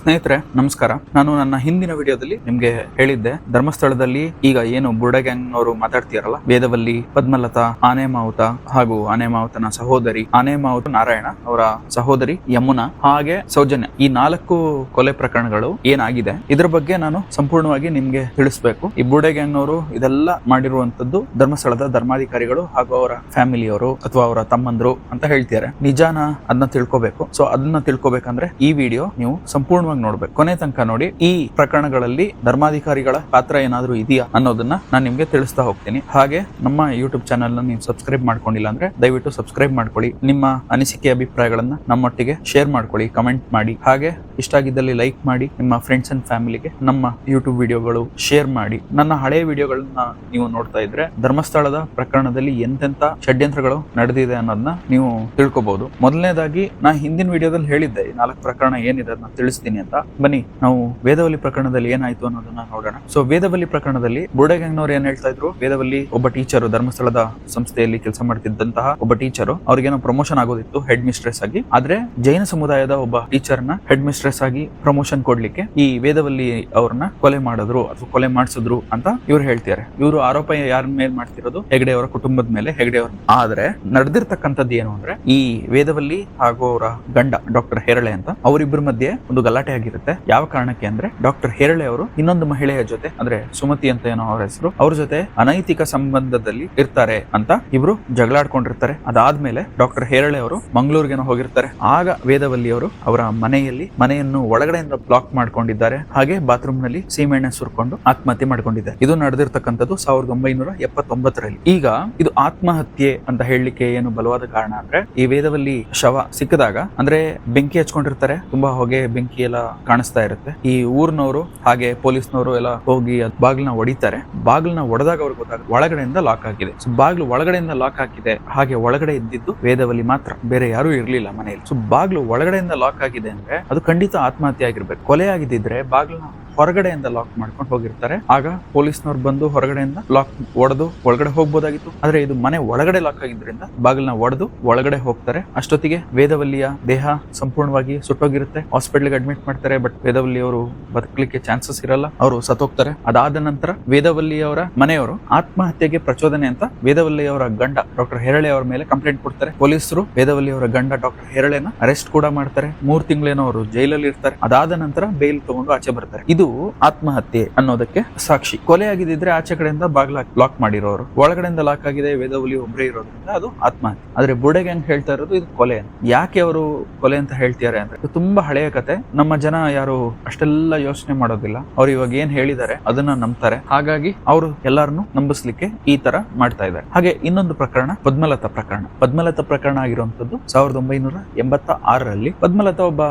ಸ್ನೇಹಿತರೆ ನಮಸ್ಕಾರ. ನಾನು ನನ್ನ ಹಿಂದಿನ ವಿಡಿಯೋದಲ್ಲಿ ನಿಮ್ಗೆ ಹೇಳಿದ್ದೆ, ಧರ್ಮಸ್ಥಳದಲ್ಲಿ ಈಗ ಏನು ಬುರ್ಡ ಗ್ಯಾಂಗ್ ನವರು ಮಾತಾಡ್ತಿರಲ್ಲ, ವೇದವಲ್ಲಿ, ಪದ್ಮಲತಾ, ಆನೆ ಮಾವುತ ಹಾಗೂ ಆನೆ ಮಾವುತನ ಸಹೋದರಿ ಆನೆ ಮಾವುತ ನಾರಾಯಣ ಅವರ ಸಹೋದರಿ ಯಮುನಾ ಹಾಗೆ ಸೌಜನ್ಯ, ಈ 4 ಕೊಲೆ ಪ್ರಕರಣಗಳು ಏನಾಗಿದೆ ಇದ್ರ ಬಗ್ಗೆ ನಾನು ಸಂಪೂರ್ಣವಾಗಿ ನಿಮ್ಗೆ ತಿಳಿಸ್ಬೇಕು. ಈ ಬುರ್ಡ ಗ್ಯಾಂಗ್ ನವರು ಇದೆಲ್ಲ ಮಾಡಿರುವಂತದ್ದು ಧರ್ಮಸ್ಥಳದ ಧರ್ಮಾಧಿಕಾರಿಗಳು ಹಾಗೂ ಅವರ ಫ್ಯಾಮಿಲಿಯವರು ಅಥವಾ ಅವರ ತಮ್ಮಂದ್ರು ಅಂತ ಹೇಳ್ತಿದ್ದಾರೆ. ನಿಜಾನ ಅದನ್ನ ತಿಳ್ಕೋಬೇಕು. ಸೊ ಅದನ್ನ ತಿಳ್ಕೋಬೇಕಂದ್ರೆ ಈ ವಿಡಿಯೋ ನೀವು ಸಂಪೂರ್ಣವಾಗಿ ನೋಡ್ಬೇಕು, ಕೊನೆ ತನಕ ನೋಡಿ. ಈ ಪ್ರಕರಣಗಳಲ್ಲಿ ಧರ್ಮಾಧಿಕಾರಿಗಳ ಪಾತ್ರ ಏನಾದ್ರೂ ಇದೆಯಾ ಅನ್ನೋದನ್ನ ನಾನು ನಿಮ್ಗೆ ತಿಳಿಸ್ತಾ ಹೋಗ್ತೀನಿ. ಹಾಗೆ ನಮ್ಮ ಯೂಟ್ಯೂಬ್ ಚಾನಲ್ ನ ನೀವು ಸಬ್ಸ್ಕ್ರೈಬ್ ಮಾಡ್ಕೊಂಡಿಲ್ಲ ಅಂದ್ರೆ ದಯವಿಟ್ಟು ಸಬ್ಸ್ಕ್ರೈಬ್ ಮಾಡ್ಕೊಳ್ಳಿ. ನಿಮ್ಮ ಅನಿಸಿಕೆ ಅಭಿಪ್ರಾಯಗಳನ್ನ ನಮ್ಮೊಟ್ಟಿಗೆ ಶೇರ್ ಮಾಡ್ಕೊಳ್ಳಿ, ಕಮೆಂಟ್ ಮಾಡಿ. ಹಾಗೆ ಇಷ್ಟ ಆಗಿದ್ದಲ್ಲಿ ಲೈಕ್ ಮಾಡಿ, ನಿಮ್ಮ ಫ್ರೆಂಡ್ಸ್ ಅಂಡ್ ಫ್ಯಾಮಿಲಿಗೆ ನಮ್ಮ ಯೂಟ್ಯೂಬ್ ವಿಡಿಯೋಗಳು ಶೇರ್ ಮಾಡಿ. ನನ್ನ ಹಳೆಯ ವಿಡಿಯೋಗಳನ್ನ ನೀವು ನೋಡ್ತಾ ಇದ್ರೆ ಧರ್ಮಸ್ಥಳದ ಪ್ರಕರಣದಲ್ಲಿ ಎಂತೆಂತ ಷಡ್ಯಂತ್ರಗಳು ನಡೆದಿದೆ ಅನ್ನೋದನ್ನ ನೀವು ತಿಳ್ಕೊಬಹುದು. ಮೊದಲನೇದಾಗಿ ನಾ ಹಿಂದಿನ ವಿಡಿಯೋದಲ್ಲಿ ಹೇಳಿದ್ದೆ ಈ 4 ಪ್ರಕರಣ ಏನಿದೆ ಅದನ್ನ ತಿಳಿಸ್ತೀನಿ ಅಂತ. ಬನ್ನಿ ನಾವು ವೇದವಲ್ಲಿ ಪ್ರಕರಣದಲ್ಲಿ ಏನಾಯ್ತು ಅನ್ನೋದನ್ನ ನೋಡೋಣ. ಸೊ ವೇದವಲ್ಲಿ ಪ್ರಕರಣದಲ್ಲಿ ಬುರ್ಡ ಗ್ಯಾಂಗ್ನವ್ರು ಏನ್ ಹೇಳ್ತಾ ಇದ್ರು, ವೇದವಲ್ಲಿ ಒಬ್ಬ ಟೀಚರ್, ಧರ್ಮಸ್ಥಳದ ಸಂಸ್ಥೆಯಲ್ಲಿ ಕೆಲಸ ಮಾಡ್ತಿದ್ದಂತಹ ಒಬ್ಬ ಟೀಚರ್, ಅವ್ರಿಗೇನೋ ಪ್ರಮೋಷನ್ ಆಗೋದಿತ್ತು ಹೆಡ್ ಮಿಸ್ಟ್ರೆಸ್ ಆಗಿ. ಆದ್ರೆ ಜೈನ ಸಮುದಾಯದ ಒಬ್ಬ ಟೀಚರ್ ನ ಹೆಡ್ ಮಿಸ್ಟ್ರೆಸ್ ಆಗಿ ಪ್ರಮೋಷನ್ ಕೊಡ್ಲಿಕ್ಕೆ ಈ ವೇದವಲ್ಲಿ ಅವ್ರನ್ನ ಕೊಲೆ ಮಾಡಿದ್ರು ಅಥವಾ ಕೊಲೆ ಮಾಡಿಸಿದ್ರು ಅಂತ ಇವ್ರು ಹೇಳ್ತಾರೆ. ಇವರು ಆರೋಪ ಯಾರ ಮೇಲೆ ಮಾಡ್ತಿರೋದು, ಹೆಗಡೆ ಅವರ ಕುಟುಂಬದ ಮೇಲೆ, ಹೆಗಡೆ ಅವ್ರ. ಆದ್ರೆ ನಡೆದಿರ್ತಕ್ಕಂಥದ್ದು ಏನು ಅಂದ್ರೆ, ಈ ವೇದವಲ್ಲಿ ಹಾಗೂ ಅವರ ಗಂಡ ಡಾಕ್ಟರ್ ಹೇರಳೆ ಅಂತ ಅವರಿಬ್ಬರ ಮಧ್ಯೆ ಒಂದು ಗಲಾಟೆ ಆಗಿರುತ್ತೆ. ಯಾವ ಕಾರಣಕ್ಕೆ ಅಂದ್ರೆ, ಡಾಕ್ಟರ್ ಹೇರಳೆ ಅವರು ಇನ್ನೊಂದು ಮಹಿಳೆಯ ಜೊತೆ, ಅಂದ್ರೆ ಸುಮತಿ ಅಂತ ಏನೋ ಅವರ ಹೆಸರು, ಅವ್ರ ಜೊತೆ ಅನೈತಿಕ ಸಂಬಂಧದಲ್ಲಿ ಇರ್ತಾರೆ ಅಂತ ಇಬ್ರು ಜಗಳಾಡ್ಕೊಂಡಿರ್ತಾರೆ. ಅದಾದ್ಮೇಲೆ ಡಾಕ್ಟರ್ ಹೇರಳೆ ಅವರು ಮಂಗಳೂರಿಗೇನೋ ಹೋಗಿರ್ತಾರೆ. ಆಗ ವೇದವಲ್ಲಿ ಅವರು ಅವರ ಮನೆಯನ್ನು ಒಳಗಡೆಯಿಂದ ಬ್ಲಾಕ್ ಮಾಡ್ಕೊಂಡಿದ್ದಾರೆ. ಹಾಗೆ ಬಾತ್ರೂಮ್ ನಲ್ಲಿ ಸೀಮೆಣ್ಣೆ ಸುರ್ಕೊಂಡು ಆತ್ಮಹತ್ಯೆ ಮಾಡ್ಕೊಂಡಿದ್ದಾರೆ. ಇದು ನಡೆದಿರ್ತಕ್ಕಂಥದ್ದು 1979ರಲ್ಲಿ. ಈಗ ಇದು ಆತ್ಮಹತ್ಯೆ ಅಂತ ಹೇಳಲಿಕ್ಕೆ ಏನು ಬಲವಾದ ಕಾರಣ ಅಂದ್ರೆ, ಈ ವೇದವಲ್ಲಿ ಶವ ಸಿಕ್ಕಿದಾಗ, ಅಂದ್ರೆ ಬೆಂಕಿ ಹಚ್ಕೊಂಡಿರ್ತಾರೆ, ತುಂಬಾ ಹೊಗೆ ಬೆಂಕಿ ಎಲ್ಲ ಕಾಣಿಸ್ತಾ ಇರುತ್ತೆ. ಈ ಊರ್ನವರು ಹಾಗೆ ಪೊಲೀಸ್ನವರು ಎಲ್ಲ ಹೋಗಿ ಬಾಗಿಲನ್ನ ಹೊಡಿತಾರೆ. ಬಾಗಿಲನ್ನ ಹೊಡೆದಾಗ ಅವ್ರಿಗೆ ಗೊತ್ತಾಗುತ್ತೆ ಒಳಗಡೆಯಿಂದ ಲಾಕ್ ಆಗಿದೆ. ಸೊ ಬಾಗಿಲು ಒಳಗಡೆಯಿಂದ ಲಾಕ್ ಆಗಿದೆ. ಹಾಗೆ ಒಳಗಡೆ ಇದ್ದಿದ್ದು ವೇದವಲ್ಲಿ ಮಾತ್ರ, ಬೇರೆ ಯಾರು ಇರ್ಲಿಲ್ಲ ಮನೆಯಲ್ಲಿ. ಸೊ ಬಾಗಿಲು ಒಳಗಡೆಯಿಂದ ಲಾಕ್ ಆಗಿದೆ ಅಂದ್ರೆ ಅದು ಖಂಡಿತ ಆತ್ಮಹತ್ಯೆ ಆಗಿರ್ಬೇಕು. ಕೊಲೆ ಆಗಿದ್ದಿದ್ರೆ ಬಾಗಿಲನ್ನ ಹೊರಗಡೆಯಿಂದ ಲಾಕ್ ಮಾಡ್ಕೊಂಡು ಹೋಗಿರ್ತಾರೆ. ಆಗ ಪೊಲೀಸ್ನವ್ರು ಬಂದು ಹೊರಗಡೆಯಿಂದ ಲಾಕ್ ಒಡೆದು ಒಳಗಡೆ ಹೋಗ್ಬೋದಾಗಿತ್ತು. ಆದ್ರೆ ಇದು ಮನೆ ಒಳಗಡೆ ಲಾಕ್ ಆಗಿದ್ರಿಂದ ಬಾಗಿಲನ್ನ ಒಡೆದು ಒಳಗಡೆ ಹೋಗ್ತಾರೆ. ಅಷ್ಟೊತ್ತಿಗೆ ವೇದವಲ್ಲಿಯ ದೇಹ ಸಂಪೂರ್ಣವಾಗಿ ಸುಟ್ಟೋಗಿರುತ್ತೆ. ಹಾಸ್ಪಿಟಲ್ಗೆ ಅಡ್ಮಿಟ್ ಮಾಡ್ತಾರೆ. ಬಟ್ ವೇದವಲ್ಲಿ ಅವರು ಬದುಕಲಿಕ್ಕೆ ಚಾನ್ಸಸ್ ಇರಲ್ಲ, ಅವರು ಸತ್ತೋಗ್ತಾರೆ. ಅದಾದ ನಂತರ ವೇದವಲ್ಲಿ ಅವರ ಮನೆಯವರು ಆತ್ಮಹತ್ಯೆಗೆ ಪ್ರಚೋದನೆ ಅಂತ ವೇದವಲ್ಲಿ ಅವರ ಗಂಡ ಡಾಕ್ಟರ್ ಹೇರಳೆ ಅವರ ಮೇಲೆ ಕಂಪ್ಲೇಂಟ್ ಕೊಡ್ತಾರೆ. ಪೊಲೀಸರು ವೇದವಲ್ಲಿ ಅವರ ಗಂಡ ಡಾಕ್ಟರ್ ಹೇರಳೆನ ಅರೆಸ್ಟ್ ಕೂಡ ಮಾಡ್ತಾರೆ. 3 ತಿಂಗಳೇನೋ ಅವರು ಜೈಲಲ್ಲಿ ಇರ್ತಾರೆ. ಅದಾದ ನಂತರ ಬೇಲ್ ತಗೊಂಡು ಆಚೆ ಬರ್ತಾರೆ. ಇದು ಆತ್ಮಹತ್ಯೆ ಅನ್ನೋದಕ್ಕೆ ಸಾಕ್ಷಿ. ಕೊಲೆ ಆಗಿದ್ರೆ ಆಚೆ ಕಡೆಯಿಂದ ಬಾಗಿಲ ಲಾಕ್ ಮಾಡಿರೋರು, ಒಳಗಡೆಯಿಂದ ಲಾಕ್ ಆಗಿದೆ, ವೇದವಲ್ಲಿ ಒಬ್ಬರೇ ಇರೋದ್ರಿಂದ ಅದು ಆತ್ಮಹತ್ಯೆ. ಆದ್ರೆ ಬುರ್ಡ ಗ್ಯಾಂಗ್ ಹೇಳ್ತಾ ಇರೋದು ಇದು ಕೊಲೆ. ಯಾಕೆ ಅವರು ಕೊಲೆ ಅಂತ ಹೇಳ್ತಿದ್ದಾರೆ ಅಂದ್ರೆ, ಇದು ತುಂಬಾ ಹಳೆಯ ಕತೆ. ನಮ್ಮ ಜನ ಯಾರು ಅಷ್ಟೆಲ್ಲ ಯೋಚನೆ ಮಾಡೋದಿಲ್ಲ. ಅವ್ರು ಇವಾಗ ಏನ್ ಹೇಳಿದ್ದಾರೆ ಅದನ್ನ ನಂಬ್ತಾರೆ. ಹಾಗಾಗಿ ಅವರು ಎಲ್ಲಾರನ್ನು ನಂಬಿಸ್ಲಿಕ್ಕೆ ಈ ತರ ಮಾಡ್ತಾ ಇದ್ದಾರೆ. ಹಾಗೆ ಇನ್ನೊಂದು ಪ್ರಕರಣ ಪದ್ಮಲತಾ ಪ್ರಕರಣ. ಪದ್ಮಲತಾ ಪ್ರಕರಣ ಆಗಿರುವಂತದ್ದು 1986ರಲ್ಲಿ. ಪದ್ಮಲತಾ ಒಬ್ಬ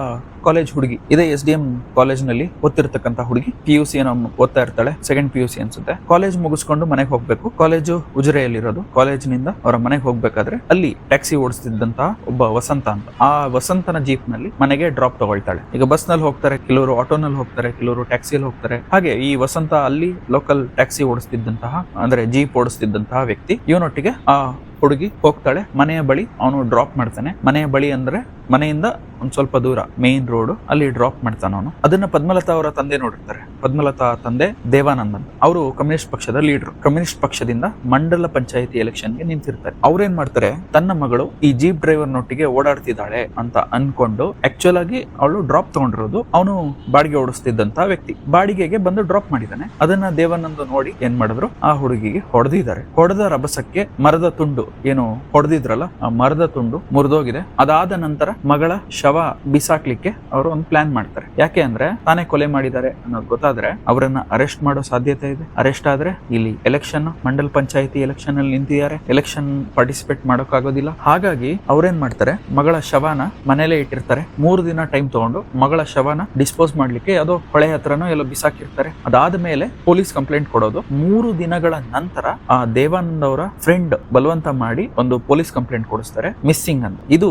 ಕಾಲೇಜ್ ಹುಡುಗಿ, ಇದೇ SDM ಕಾಲೇಜ್ ನಲ್ಲಿ ಓದ್ತಿರ್ತಕ್ಕಂಥ ಹುಡುಗಿ. PUC ಓದ್ತಾ ಇರ್ತಾಳೆ, 2nd PUC ಅನ್ಸುತ್ತೆ. ಕಾಲೇಜ್ ಮುಗಿಸ್ಕೊಂಡು ಮನೆಗೆ ಹೋಗ್ಬೇಕು. ಕಾಲೇಜು ಉಜಿರೆಯಲ್ಲಿರೋದು. ಕಾಲೇಜಿನಿಂದ ಅವರ ಮನೆಗೆ ಹೋಗ್ಬೇಕಾದ್ರೆ ಅಲ್ಲಿ ಟ್ಯಾಕ್ಸಿ ಓಡಿಸ್ತಿದ್ದಂತಹ ಒಬ್ಬ ವಸಂತ ಅಂತ, ಆ ವಸಂತನ ಜೀಪ್ ನಲ್ಲಿ ಮನೆಗೆ ಡ್ರಾಪ್ ತಗೊಳ್ತಾಳೆ. ಈಗ ಬಸ್ ನಲ್ಲಿ ಹೋಗ್ತಾರೆ, ಕೆಲವರು ಆಟೋನಲ್ಲಿ ಹೋಗ್ತಾರೆ, ಕೆಲವರು ಟ್ಯಾಕ್ಸಿಯಲ್ಲಿ ಹೋಗ್ತಾರೆ. ಹಾಗೆ ಈ ವಸಂತ ಅಲ್ಲಿ ಲೋಕಲ್ ಟ್ಯಾಕ್ಸಿ ಓಡಿಸ್ತಿದ್ದಂತಹ, ಅಂದ್ರೆ ಜೀಪ್ ಓಡಿಸ್ತಿದ್ದಂತಹ ವ್ಯಕ್ತಿ. ಇವನೊಟ್ಟಿಗೆ ಆ ಹುಡುಗಿ ಹೋಗ್ತಾಳೆ. ಮನೆಯ ಬಳಿ ಅವನು ಡ್ರಾಪ್ ಮಾಡ್ತಾನೆ. ಮನೆಯ ಬಳಿ ಅಂದ್ರೆ ಮನೆಯಿಂದ ಒಂದ್ ಸ್ವಲ್ಪ ದೂರ ಮೇನ್ ರೋಡ್, ಅಲ್ಲಿ ಡ್ರಾಪ್ ಮಾಡ್ತಾನೆ ಅವನು. ಅದನ್ನ ಪದ್ಮಲತಾ ಅವರ ತಂದೆ ನೋಡಿರ್ತಾರೆ. ಪದ್ಮಲತಾ ತಂದೆ ದೇವಾನಂದನ್, ಅವರು ಕಮ್ಯುನಿಸ್ಟ್ ಪಕ್ಷದ ಲೀಡರ್. ಕಮ್ಯುನಿಸ್ಟ್ ಪಕ್ಷದಿಂದ ಮಂಡಲ ಪಂಚಾಯಿತಿ ಎಲೆಕ್ಷನ್ಗೆ ನಿಂತಿರ್ತಾರೆ. ಅವ್ರೇನ್ ಮಾಡ್ತಾರೆ, ತನ್ನ ಮಗಳು ಈ ಜೀಪ್ ಡ್ರೈವರ್ ನೊಟ್ಟಿಗೆ ಓಡಾಡ್ತಿದ್ದಾಳೆ ಅಂತ ಅನ್ಕೊಂಡು, ಆಕ್ಚುಲ್ ಆಗಿ ಅವಳು ಡ್ರಾಪ್ ತಗೊಂಡಿರೋದು ಅವನು ಬಾಡಿಗೆ ಓಡಿಸ್ತಿದ್ದಂತ ವ್ಯಕ್ತಿ. ಬಾಡಿಗೆಗೆ ಬಂದು ಡ್ರಾಪ್ ಮಾಡಿದಾನೆ. ಅದನ್ನ ದೇವಾನಂದ್ ನೋಡಿ ಏನ್ ಮಾಡಿದ್ರು, ಆ ಹುಡುಗಿಗೆ ಹೊಡೆದಿದ್ದಾರೆ. ಹೊಡೆದ ರಭಸಕ್ಕೆ ಮರದ ತುಂಡು ಏನು ಹೊಡೆದಿದ್ರಲ್ಲ, ಆ ಮರದ ತುಂಡು ಮುರಿದೋಗಿದೆ. ಅದಾದ ನಂತರ ಮಗಳ ಶವ ಬಿಸಾಕ್ಲಿಕ್ಕೆ ಅವರು ಒಂದು ಪ್ಲಾನ್ ಮಾಡ್ತಾರೆ. ಯಾಕೆ ಅಂದ್ರೆ, ತಾನೇ ಕೊಲೆ ಮಾಡಿದ್ದಾರೆ ಅನ್ನೋದು ಗೊತ್ತಾದ್ರೆ ಅವರನ್ನ ಅರೆಸ್ಟ್ ಮಾಡೋ ಸಾಧ್ಯತೆ ಇದೆ. ಅರೆಸ್ಟ್ ಆದ್ರೆ ಇಲ್ಲಿ ಎಲೆಕ್ಷನ್, ಮಂಡಲ ಪಂಚಾಯಿತಿ ಎಲೆಕ್ಷನ್ ಅಲ್ಲಿ ನಿಂತಿದ್ದಾರೆ, ಎಲೆಕ್ಷನ್ ಪಾರ್ಟಿಸಿಪೇಟ್ ಮಾಡೋಕ್ಕಾಗೋದಿಲ್ಲ. ಹಾಗಾಗಿ ಅವ್ರೇನ್ ಮಾಡ್ತಾರೆ, ಮಗಳ ಶವನ ಮನೇಲೆ ಇಟ್ಟಿರ್ತಾರೆ. 3 ದಿನ ಟೈಮ್ ತಗೊಂಡು ಮಗಳ ಶವನ ಡಿಸ್ಪೋಸ್ ಮಾಡ್ಲಿಕ್ಕೆ ಯಾವುದೋ ಹೊಳೆ ಹತ್ರನೋ ಎಲ್ಲೋ ಬಿಸಾಕಿರ್ತಾರೆ. ಅದಾದ ಮೇಲೆ ಪೊಲೀಸ್ ಕಂಪ್ಲೇಂಟ್ ಕೊಡೋದು. 3 ದಿನಗಳ ನಂತರ ಆ ದೇವಾನಂದ್ ಅವರ ಫ್ರೆಂಡ್ ಬಲವಂತ ಮಾಡಿ ಒಂದು ಪೊಲೀಸ್ ಕಂಪ್ಲೇಂಟ್ ಕೊಡಿಸ್ತಾರೆ, ಮಿಸ್ಸಿಂಗ್ ಅಂತ. ಇದು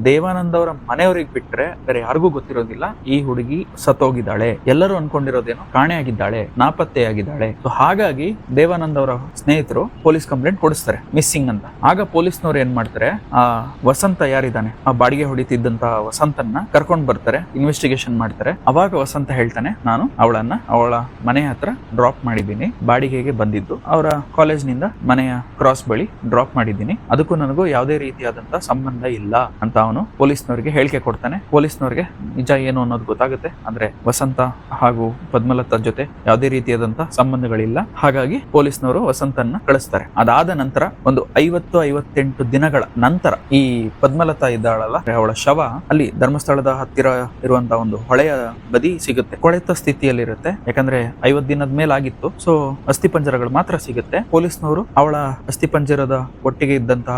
ದೇವಾನಂದ್ ದೇವಾನಂದ್ ಅವರ ಮನೆಯವರಿಗೆ ಬಿಟ್ರೆ ಬೇರೆ ಯಾರಿಗೂ ಗೊತ್ತಿರೋದಿಲ್ಲ ಈ ಹುಡುಗಿ ಸತ್ತೋಗಿದ್ದಾಳೆ. ಎಲ್ಲರೂ ಅನ್ಕೊಂಡಿರೋದೇನು ಕಾಣೆಯಾಗಿದ್ದಾಳೆ, ನಾಪತ್ತೆಯಾಗಿದ್ದಾಳೆ. ಸೊ ಹಾಗಾಗಿ ದೇವಾನಂದ್ ಅವರ ಸ್ನೇಹಿತರು ಪೊಲೀಸ್ ಕಂಪ್ಲೇಂಟ್ ಕೊಡಿಸ್ತಾರೆ ಮಿಸ್ಸಿಂಗ್ ಅಂತ. ಆಗ ಪೊಲೀಸ್ನವ್ರು ಏನ್ ಮಾಡ್ತಾರೆ, ಆ ವಸಂತ ಯಾರಿದ್ದಾನೆ, ಆ ಬಾಡಿಗೆ ಹೊಡಿತಿದ್ದಂತ ವಸಂತನ್ನ ಕರ್ಕೊಂಡ್ ಬರ್ತಾರೆ, ಇನ್ವೆಸ್ಟಿಗೇಷನ್ ಮಾಡ್ತಾರೆ. ಅವಾಗ ವಸಂತ ಹೇಳ್ತಾನೆ, ನಾನು ಅವಳ ಮನೆ ಹತ್ರ ಡ್ರಾಪ್ ಮಾಡಿದ್ದೀನಿ, ಬಾಡಿಗೆಗೆ ಬಂದಿದ್ದು ಅವರ ಕಾಲೇಜ್ ನಿಂದ ಮನೆಯ ಕ್ರಾಸ್ ಬಳಿ ಡ್ರಾಪ್ ಮಾಡಿದ್ದೀನಿ, ಅದಕ್ಕೂ ನನಗೂ ಯಾವುದೇ ರೀತಿಯಾದಂತ ಸಂಬಂಧ ಇಲ್ಲ ಅಂತ ಅವನು ಪೊಲೀಸ್ನವರಿಗೆ ಹೇಳಿಕೆ ಕೊಡ್ತಾನೆ. ಪೊಲೀಸ್ನವರಿಗೆ ನಿಜ ಏನು ಅನ್ನೋದು ಗೊತ್ತಾಗುತ್ತೆ, ಅಂದ್ರೆ ವಸಂತ ಹಾಗೂ ಪದ್ಮಲತಾ ಜೊತೆ ಯಾವುದೇ ರೀತಿಯಾದಂತ ಸಂಬಂಧಗಳಿಲ್ಲ. ಹಾಗಾಗಿ ಪೊಲೀಸ್ನವರು ವಸಂತನ್ನ ಕಳಿಸ್ತಾರೆ. ಅದಾದ ನಂತರ ಒಂದು 58 ದಿನಗಳ ನಂತರ ಈ ಪದ್ಮಲತಾ ಇದ್ದಾಳಲ್ಲ, ಅವಳ ಶವ ಅಲ್ಲಿ ಧರ್ಮಸ್ಥಳದ ಹತ್ತಿರ ಇರುವಂತಹ ಒಂದು ಹೊಳೆಯ ಬದಿ ಸಿಗುತ್ತೆ. ಕೊಳೆತ ಸ್ಥಿತಿಯಲ್ಲಿರುತ್ತೆ, ಯಾಕಂದ್ರೆ 50 ದಿನದ ಮೇಲಾಗಿತ್ತು. ಸೊ ಅಸ್ಥಿಪಂಜರಗಳು ಮಾತ್ರ ಸಿಗುತ್ತೆ. ಪೊಲೀಸ್ನವರು ಅವಳ ಅಸ್ಥಿಪಂಜರದ ಒಟ್ಟಿಗೆ ಇದ್ದಂತಹ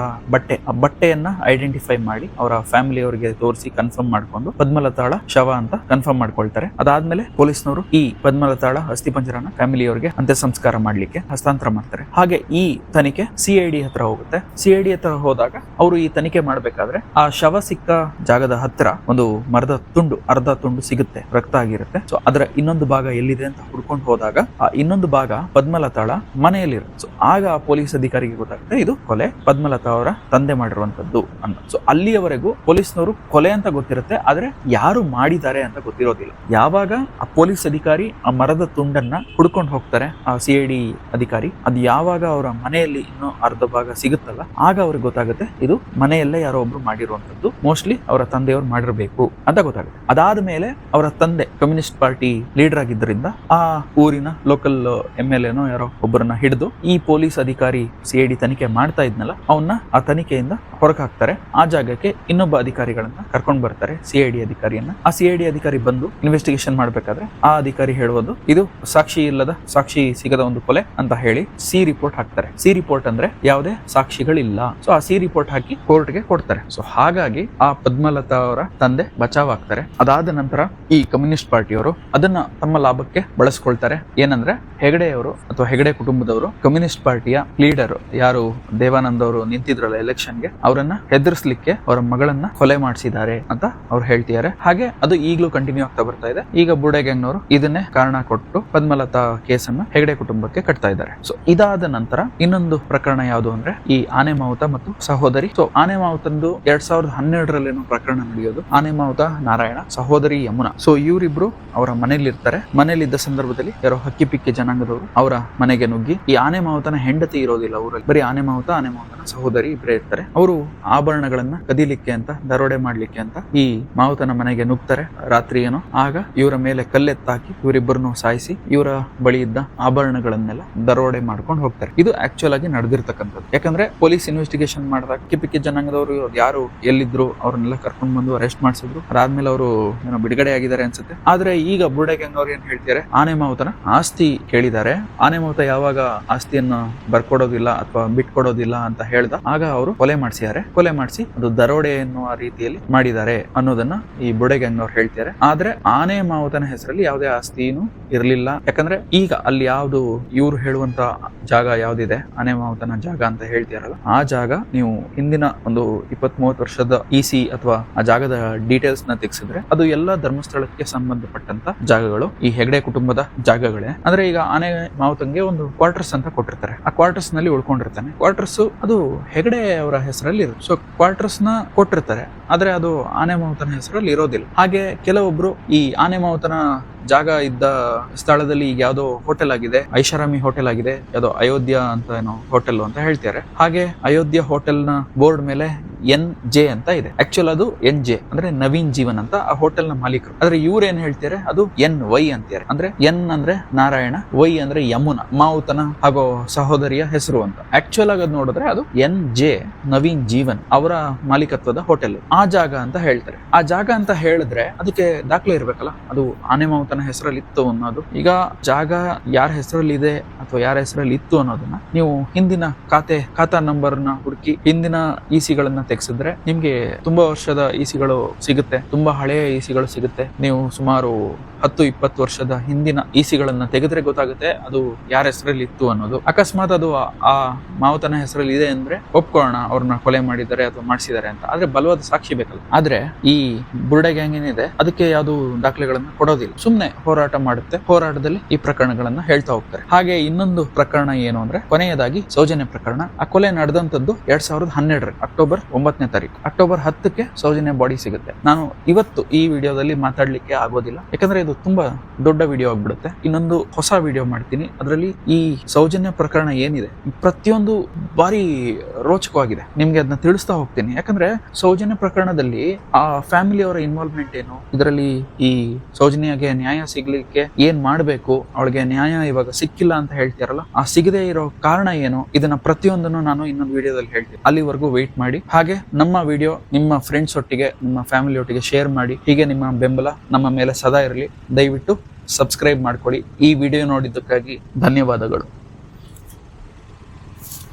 ಆ ಬಟ್ಟೆಯನ್ನ ಐಡೆಂಟಿಫೈ ಮಾಡಿ ಅವರ ಫ್ಯಾಮಿಲಿ ಅವರಿಗೆ ತೋರಿಸಿ ಕನ್ಫರ್ಮ್ ಮಾಡ್ಕೊಂಡು ಪದ್ಮಲತಾಳ ಶವ ಅಂತ ಕನ್ಫರ್ಮ್ ಮಾಡ್ಕೊಳ್ತಾರೆ. ಅದಾದ್ಮೇಲೆ ಪೊಲೀಸ್ನವರು ಈ ಪದ್ಮಲತಾಳ ಅಸ್ಥಿಪಂಜರನ ಫ್ಯಾಮಿಲಿ ಅವರಿಗೆ ಅಂತ್ಯ ಸಂಸ್ಕಾರ ಮಾಡ್ಲಿಕ್ಕೆ ಹಸ್ತಾಂತರ ಮಾಡ್ತಾರೆ. ಹಾಗೆ ಈ ತನಿಖೆ CID ಹತ್ರ ಹೋಗುತ್ತೆ. CID ಹತ್ರ ಹೋದಾಗ ಅವರು ಈ ತನಿಖೆ ಮಾಡ್ಬೇಕಾದ್ರೆ ಆ ಶವ ಸಿಕ್ಕ ಜಾಗದ ಹತ್ತಿರ ಒಂದು ಮರದ ತುಂಡು, ಅರ್ಧ ತುಂಡು ಸಿಗುತ್ತೆ, ರಕ್ತ ಆಗಿರುತ್ತೆ. ಸೊ ಅದರ ಇನ್ನೊಂದು ಭಾಗ ಎಲ್ಲಿದೆ ಅಂತ ಹುಡ್ಕೊಂಡು ಹೋದಾಗ ಆ ಇನ್ನೊಂದು ಭಾಗ ಪದ್ಮಲತಾಳ ಮನೆಯಲ್ಲಿರುತ್ತೆ. ಸೊ ಆಗ ಆ ಪೊಲೀಸ್ ಅಧಿಕಾರಿಗೆ ಗೊತ್ತಾಗುತ್ತೆ ಇದು ಕೊಲೆ ಪದ್ಮಲತಾ ಅವರ ತಂದೆ ಮಾಡಿರುವಂತದ್ದು ಅಂತ. ಸೊ ಅಲ್ಲಿಯವರೆಗೂ ಪೊಲೀಸ್ನವರು ಕೊಲೆ ಅಂತ ಗೊತ್ತಿರುತ್ತೆ, ಆದ್ರೆ ಯಾರು ಮಾಡಿದ್ದಾರೆ ಅಂತ ಗೊತ್ತಿರೋದಿಲ್ಲ. ಯಾವಾಗ ಆ ಪೊಲೀಸ್ ಅಧಿಕಾರಿ ಆ ಮರದ ತುಂಡನ್ನ ಹುಡ್ಕೊಂಡು ಹೋಗ್ತಾರೆ, ಆ CID ಅಧಿಕಾರಿ, ಅದು ಯಾವಾಗ ಅವರ ಮನೆಯಲ್ಲಿ ಇನ್ನೂ ಅರ್ಧ ಭಾಗ ಸಿಗುತ್ತಲ್ಲ, ಆಗ ಅವ್ರಿಗೆ ಗೊತ್ತಾಗುತ್ತೆ ಇದು ಮನೆಯಲ್ಲೇ ಯಾರೋ ಒಬ್ರು ಮಾಡಿರುವಂತದ್ದು, ಮೋಸ್ಟ್ಲಿ ಅವರ ತಂದೆಯವರು ಮಾಡಿರಬೇಕು ಅಂತ ಗೊತ್ತಾಗುತ್ತೆ. ಅದಾದ ಮೇಲೆ ಅವರ ತಂದೆ ಕಮ್ಯುನಿಸ್ಟ್ ಪಾರ್ಟಿ ಲೀಡರ್ ಆಗಿದ್ದರಿಂದ ಆ ಊರಿನ ಲೋಕಲ್ MLA ಯಾರೋ ಒಬ್ಬರನ್ನ ಹಿಡಿದು ಈ ಪೊಲೀಸ್ ಅಧಿಕಾರಿ CID ತನಿಖೆ ಮಾಡ್ತಾ ಇದ್ನಲ್ಲ, ಅವನ್ನ ಆ ತನಿಖೆಯಿಂದ ಹೊರಗೆ ಹಾಕ್ತಾರೆ. ಆ ಜಾಗಕ್ಕೆ ಇನ್ನೊಬ್ಬ ಅಧಿಕಾರಿಗಳನ್ನ ಕರ್ಕೊಂಡ್ ಬರ್ತಾರೆ, CID ಅಧಿಕಾರಿಯನ್ನ. ಆ CID ಅಧಿಕಾರಿ ಬಂದು ಇನ್ವೆಸ್ಟಿಗೇಷನ್ ಮಾಡ್ಬೇಕಾದ್ರೆ ಆ ಅಧಿಕಾರಿ ಹೇಳುವುದು ಇದು ಸಾಕ್ಷಿ ಸಿಗದ ಒಂದು ಕೊಲೆ ಅಂತ ಹೇಳಿ C ರಿಪೋರ್ಟ್ ಹಾಕ್ತಾರೆ. C ರಿಪೋರ್ಟ್ ಅಂದ್ರೆ ಯಾವುದೇ ಸಾಕ್ಷಿಗಳಿಲ್ಲ. ಸೊ ಆ C ರಿಪೋರ್ಟ್ ಹಾಕಿ ಕೋರ್ಟ್ಗೆ ಕೊಡ್ತಾರೆ. ಸೊ ಹಾಗಾಗಿ ಆ ಪದ್ಮಲತಾ ಅವರ ತಂದೆ ಬಚಾವ್ ಆಗ್ತಾರೆ. ಅದಾದ ನಂತರ ಈ ಕಮ್ಯುನಿಸ್ಟ್ ಪಾರ್ಟಿಯವರು ಅದನ್ನ ತಮ್ಮ ಲಾಭಕ್ಕೆ ಬಳಸ್ಕೊಳ್ತಾರೆ. ಏನಂದ್ರೆ ಹೆಗಡೆಯವರು ಅಥವಾ ಹೆಗಡೆ ಕುಟುಂಬದವರು ಕಮ್ಯುನಿಸ್ಟ್ ಪಾರ್ಟಿಯ ಲೀಡರ್ ಯಾರು ದೇವಾನಂದ್ ಅವರು ನಿಂತಿದ್ರಲ್ಲ ಎಲೆಕ್ಷನ್ಗೆ, ಅವರನ್ನ ಹೆದರ್ಸ್ಲಿಕ್ಕೆ ಅವರ ಮಗಳನ್ನ ಕೊಲೆ ಮಾಡಿಸಿದ್ದಾರೆ ಅಂತ ಅವ್ರು ಹೇಳ್ತಿದ್ದಾರೆ. ಹಾಗೆ ಅದು ಈಗಲೂ ಕಂಟಿನ್ಯೂ ಆಗ್ತಾ ಬರ್ತಾ ಇದೆ. ಈಗ ಬುಡೆ ಗ್ಯಾಂಗ್ನವರು ಇದನ್ನೇ ಕಾರಣ ಕೊಟ್ಟು ಪದ್ಮಲತಾ ಕೇಸನ್ನ ಹೆಗಡೆ ಕುಟುಂಬಕ್ಕೆ ಕಟ್ತಾ ಇದ್ದಾರೆ. ಸೊ ಇದಾದ ನಂತರ ಇನ್ನೊಂದು ಪ್ರಕರಣ ಯಾವುದು ಅಂದ್ರೆ ಈ ಆನೆ ಮಾವುತ ಮತ್ತು ಸಹೋದರಿ. ಸೊ ಆನೆ ಮಾವುತಂದು 2012 ಪ್ರಕರಣ ನಡೆಯೋದು. ಆನೆ ಮಾವುತ ನಾರಾಯಣ, ಸಹೋದರಿ ಯಮುನಾ. ಸೊ ಇವರಿಬ್ರು ಅವರ ಮನೆಯಲ್ಲಿರ್ತಾರೆ. ಮನೆಯಲ್ಲಿದ್ದ ಸಂದರ್ಭದಲ್ಲಿ ಯಾರೋ ಹಕ್ಕಿ ಪಿಕ್ಕಿ ಜನಾಂಗದವರು ಅವರ ಮನೆಗೆ ನುಗ್ಗಿ, ಈ ಆನೆ ಮಾವುತನ ಹೆಂಡತಿ ಇರೋದಿಲ್ಲ ಊರಲ್ಲಿ, ಬರೀ ಆನೆ ಮಾವುತನ ಸಹೋದರಿ ಇಬ್ಬರೇ ಇರ್ತಾರೆ. ಅವರು ಆಭರಣಗಳನ್ನ ಕದಿಲಿಕ್ಕೆ ಅಂತ, ದರೋಡೆ ಮಾಡ್ಲಿಕ್ಕೆ ಅಂತ ಈ ಮಾವುತನ ಮನೆಗೆ ನುಗ್ತಾರೆ ರಾತ್ರಿ ಏನೋ. ಆಗ ಇವರ ಮೇಲೆ ಕಲ್ಲೆತ್ತಾಕಿ ಇವರಿಬ್ಬರನ್ನು ಸಾಯಿಸಿ ಇವರ ಬಳಿ ಇದ್ದ ಆಭರಣಗಳನ್ನೆಲ್ಲ ದರೋಡೆ ಮಾಡ್ಕೊಂಡು ಹೋಗ್ತಾರೆ. ಇದು ಆಕ್ಚುಲ್ ಆಗಿ ನಡೆದಿರ್ತಕ್ಕಂಥದ್ದು. ಯಾಕಂದ್ರೆ ಪೊಲೀಸ್ ಇನ್ವೆಸ್ಟಿಗೇಷನ್ ಮಾಡಿದಾಗ ಕಿಪಿಕ್ಕಿ ಜನಾಂಗದವರು ಯಾರು ಎಲ್ಲಿದ್ರು ಅವ್ರನ್ನೆಲ್ಲ ಕರ್ಕೊಂಡು ಬಂದು ಅರೆಸ್ಟ್ ಮಾಡಿಸಿದ್ರು. ಅದಾದ್ಮೇಲೆ ಅವರು ಏನೋ ಬಿಡುಗಡೆ ಆಗಿದ್ದಾರೆ ಅನ್ಸುತ್ತೆ. ಆದ್ರೆ ಈಗ ಬುಡೆ ಗ್ಯಾಂಗ್ ಅವ್ರು ಏನ್ ಹೇಳ್ತಾರೆ, ಆನೆ ಮಾವುತನ ಆಸ್ತಿ ಕೇಳಿದ್ದಾರೆ. ಆನೆ ಮಾವುತ ಯಾವಾಗ ಆಸ್ತಿಯನ್ನ ಬರ್ಕೊಡೋದಿಲ್ಲ ಅಥವಾ ಬಿಟ್ಕೊಡೋದಿಲ್ಲ ಅಂತ ಹೇಳ್ದ, ಆಗ ಅವರು ಕೊಲೆ ಮಾಡಿಸಿ ಅದು ದರೋಡೆ ಎನ್ನುವ ರೀತಿಯಲ್ಲಿ ಮಾಡಿದ್ದಾರೆ ಅನ್ನೋದನ್ನ ಈ ಬುಡೆ ಗ್ಯಾಂಗ್ ಅವ್ರು ಹೇಳ್ತಾರೆ. ಆದ್ರೆ ಆನೆ ಮಾವುತನ ಹೆಸರಲ್ಲಿ ಯಾವುದೇ ಆಸ್ತಿನೂ ಇರ್ಲಿಲ್ಲ. ಯಾಕಂದ್ರೆ ಈಗ ಅಲ್ಲಿ ಯಾವ್ದು ಇವ್ರು ಹೇಳುವಂತ ಜಾಗ ಯಾವ್ದಿದೆ, ಆನೆ ಮಾವುತನ ಜಾಗ ಅಂತ ಹೇಳ್ತಿರಲ್ಲ, ಆ ಜಾಗ ನೀವು ಹಿಂದಿನ ಒಂದು 20-30 ವರ್ಷದ EC ಅಥವಾ ಆ ಜಾಗದ ಡೀಟೇಲ್ಸ್ ನ ತೆಗೆಸಿದ್ರೆ ಅದು ಎಲ್ಲ ಧರ್ಮಸ್ಥಳಕ್ಕೆ ಸಂಬಂಧಪಟ್ಟಂತ ಜಾಗಗಳು, ಈ ಹೆಗಡೆ ಕುಟುಂಬದ ಜಾಗಗಳೇ. ಅಂದ್ರೆ ಈಗ ಆನೆ ಮಾವುತಂಗೆ ಒಂದು ಕ್ವಾರ್ಟರ್ಸ್ ಅಂತ ಕೊಟ್ಟಿರ್ತಾರೆ, ಆ ಕ್ವಾರ್ಟರ್ಸ್ ನಲ್ಲಿ ಉಳ್ಕೊಂಡಿರ್ತಾನೆ. ಕ್ವಾರ್ಟರ್ಸ್ ಅದು ಹೆಗಡೆ ಅವರ ಹೆಸರಲ್ಲಿ ಇರುತ್ತೆ. ಸೊ ಕ್ವಾರ್ಟರ್ಸ್ ನ ಕೊಟ್ಟಿರ್ತಾರೆ, ಆದ್ರೆ ಅದು ಆನೆ ಮಾವುತನ ಹೆಸರಲ್ಲಿ ಇರೋದಿಲ್ಲ. ಹಾಗೆ ಕೆಲವೊಬ್ರು ಈ ಆನೆ ಮಾವುತನ ಜಾಗ ಇದ್ದ ಸ್ಥಳದಲ್ಲಿ ಈಗ ಯಾವ್ದೋ ಹೋಟೆಲ್ ಆಗಿದೆ, ಐಷಾರಾಮಿ ಹೋಟೆಲ್ ಆಗಿದೆ, ಯಾವ್ದೋ ಅಯೋಧ್ಯ ಅಂತ ಏನೋ ಹೋಟೆಲ್ ಅಂತ ಹೇಳ್ತಾರೆ. ಹಾಗೆ ಅಯೋಧ್ಯ ಹೋಟೆಲ್ ನ ಬೋರ್ಡ್ ಮೇಲೆ NJ ಅಂತ ಇದೆ. ಆಕ್ಚುಲ್ ಅದು NJ ಅಂದ್ರೆ ನವೀನ್ ಜೀವನ್ ಅಂತ ಆ ಹೋಟೆಲ್ ನ ಮಾಲೀಕರು. ಆದ್ರೆ ಇವ್ರು ಏನ್ ಹೇಳ್ತಾರೆ, ಅದು NY ಅಂತಾರೆ. ಅಂದ್ರೆ N ಅಂದ್ರೆ ನಾರಾಯಣ, Y ಅಂದ್ರೆ ಯಮುನಾ, ಮಾವುತನ ಹಾಗೂ ಸಹೋದರಿಯ ಹೆಸರು ಅಂತ. ಆಕ್ಚುಲ್ ಆಗಿ ಅದ್ ನೋಡಿದ್ರೆ ಅದು NJ ನವೀನ್ ಜೀವನ್ ಅವರ ಮಾಲೀಕತ್ವದ ಹೋಟೆಲ್. ಆ ಜಾಗ ಅಂತ ಹೇಳ್ತಾರೆ. ಆ ಜಾಗ ಅಂತ ಹೇಳಿದ್ರೆ ಅದಕ್ಕೆ ದಾಖಲೆ ಇರ್ಬೇಕಲ್ಲ, ಅದು ಆನೆ ಮಾವುತನ ಹೆಸರಲ್ಲಿ ಇತ್ತು ಅನ್ನೋದು. ಈಗ ಜಾಗ ಯಾರ ಹೆಸರಲ್ಲಿ ಇದೆ ಅಥವಾ ಯಾರ ಹೆಸರಲ್ಲಿ ಇತ್ತು ಅನ್ನೋದನ್ನ ನೀವು ಹಿಂದಿನ ಖಾತಾ ನಂಬರ್ ನ ಹುಡುಕಿ ಹಿಂದಿನ ECಗಳನ್ನ ತೆಗೆಸಿದ್ರೆ ನಿಮ್ಗೆ ತುಂಬಾ ವರ್ಷದ ECಗಳು ಸಿಗುತ್ತೆ, ತುಂಬಾ ಹಳೆಯ ECಗಳು ಸಿಗುತ್ತೆ. ನೀವು ಸುಮಾರು 10-20 ವರ್ಷದ ಹಿಂದಿನ ಇಸಿಗಳನ್ನ ತೆಗೆದ್ರೆ ಗೊತ್ತಾಗುತ್ತೆ ಅದು ಯಾರ ಹೆಸರಲ್ಲಿ ಇತ್ತು ಅನ್ನೋದು. ಅಕಸ್ಮಾತ್ ಅದು ಆ ಮಾವುತನ ಹೆಸರಲ್ಲಿ ಇದೆ ಅಂದ್ರೆ ಒಪ್ಕೊಳ್ಳೋಣ, ಅವ್ರನ್ನ ಕೊಲೆ ಮಾಡಿದ್ದಾರೆ ಅಥವಾ ಮಾಡಿಸಿದ್ದಾರೆ ಅಂತ. ಆದ್ರೆ ಬಲವಾದ ಸಾಕ್ಷಿ ಬೇಕಲ್ಲ. ಆದ್ರೆ ಈ ಬುರ್ಡೆ ಗ್ಯಾಂಗ್ ಏನಿದೆ ಅದಕ್ಕೆ ಯಾವ್ದು ದಾಖಲೆಗಳನ್ನ ಕೊಡೋದಿಲ್ಲ, ಸುಮ್ನೆ ಹೋರಾಟ ಮಾಡುತ್ತೆ. ಹೋರಾಟದಲ್ಲಿ ಈ ಪ್ರಕರಣಗಳನ್ನ ಹೇಳ್ತಾ ಹೋಗ್ತಾರೆ. ಹಾಗೆ ಇನ್ನೊಂದು ಪ್ರಕರಣ ಏನು ಅಂದ್ರೆ ಕೊನೆಯದಾಗಿ ಸೌಜನ್ಯ ಪ್ರಕರಣ. ಆ ಕೊಲೆ ನಡೆದಂತದ್ದು 2012 ಅಕ್ಟೋಬರ್ 9ನೇ ತಾರೀಕು. ಅಕ್ಟೋಬರ್ 10ಕ್ಕೆ ಸೌಜನ್ಯ ಬಾಡಿ ಸಿಗುತ್ತೆ. ನಾನು ಇವತ್ತು ಈ ವಿಡಿಯೋದಲ್ಲಿ ಮಾತಾಡ್ಲಿಕ್ಕೆ ಆಗೋದಿಲ್ಲ, ಯಾಕಂದ್ರೆ ಇದು ತುಂಬಾ ದೊಡ್ಡ ವಿಡಿಯೋ ಆಗ್ಬಿಡುತ್ತೆ. ಇನ್ನೊಂದು ಹೊಸ ವಿಡಿಯೋ ಮಾಡ್ತೀನಿ, ಅದರಲ್ಲಿ ಈ ಸೌಜನ್ಯ ಪ್ರಕರಣ ಏನಿದೆ ಪ್ರತಿಯೊಂದು ಬಾರಿ ರೋಚಕವಾಗಿದೆ, ನಿಮ್ಗೆ ಅದನ್ನ ತಿಳಿಸ್ತಾ ಹೋಗ್ತೀನಿ. ಯಾಕಂದ್ರೆ ಸೌಜನ್ಯ ಪ್ರಕರಣದಲ್ಲಿ ಆ ಫ್ಯಾಮಿಲಿ ಅವರ ಇನ್ವಾಲ್ವ್ಮೆಂಟ್ ಏನು, ಇದರಲ್ಲಿ ಈ ಸೌಜನ್ಯಗೆ ನ್ಯಾಯ ಸಿಗ್ಲಿಕ್ಕೆ ಏನ್ ಮಾಡ್ಬೇಕು, ಅವಳಿಗೆ ನ್ಯಾಯ ಇವಾಗ ಸಿಕ್ಕಿಲ್ಲ ಅಂತ ಹೇಳ್ತಾರಲ್ಲ, ಆ ಸಿಗದೆ ಇರೋ ಕಾರಣ ಏನು, ಇದನ್ನ ಪ್ರತಿಯೊಂದನ್ನು ನಾನು ಇನ್ನೊಂದು ವಿಡಿಯೋದಲ್ಲಿ ಹೇಳ್ತೀನಿ. ಅಲ್ಲಿವರೆಗೂ ವೆಯ್ಟ್ ಮಾಡಿ. ಹಾಗೆ ನಮ್ಮ ವಿಡಿಯೋ ನಿಮ್ಮ ಫ್ರೆಂಡ್ಸ್ ಒಟ್ಟಿಗೆ, ನಿಮ್ಮ ಫ್ಯಾಮಿಲಿ ಒಟ್ಟಿಗೆ ಶೇರ್ ಮಾಡಿ. ಹೀಗೆ ನಿಮ್ಮ ಬೆಂಬಲ ನಮ್ಮ ಮೇಲೆ ಸದಾ ಇರಲಿ. ದಯವಿಟ್ಟು ಸಬ್ಸ್ಕ್ರೈಬ್ ಮಾಡ್ಕೊಳ್ಳಿ. ಈ ವಿಡಿಯೋ ನೋಡಿದ್ದಕ್ಕಾಗಿ ಧನ್ಯವಾದಗಳು.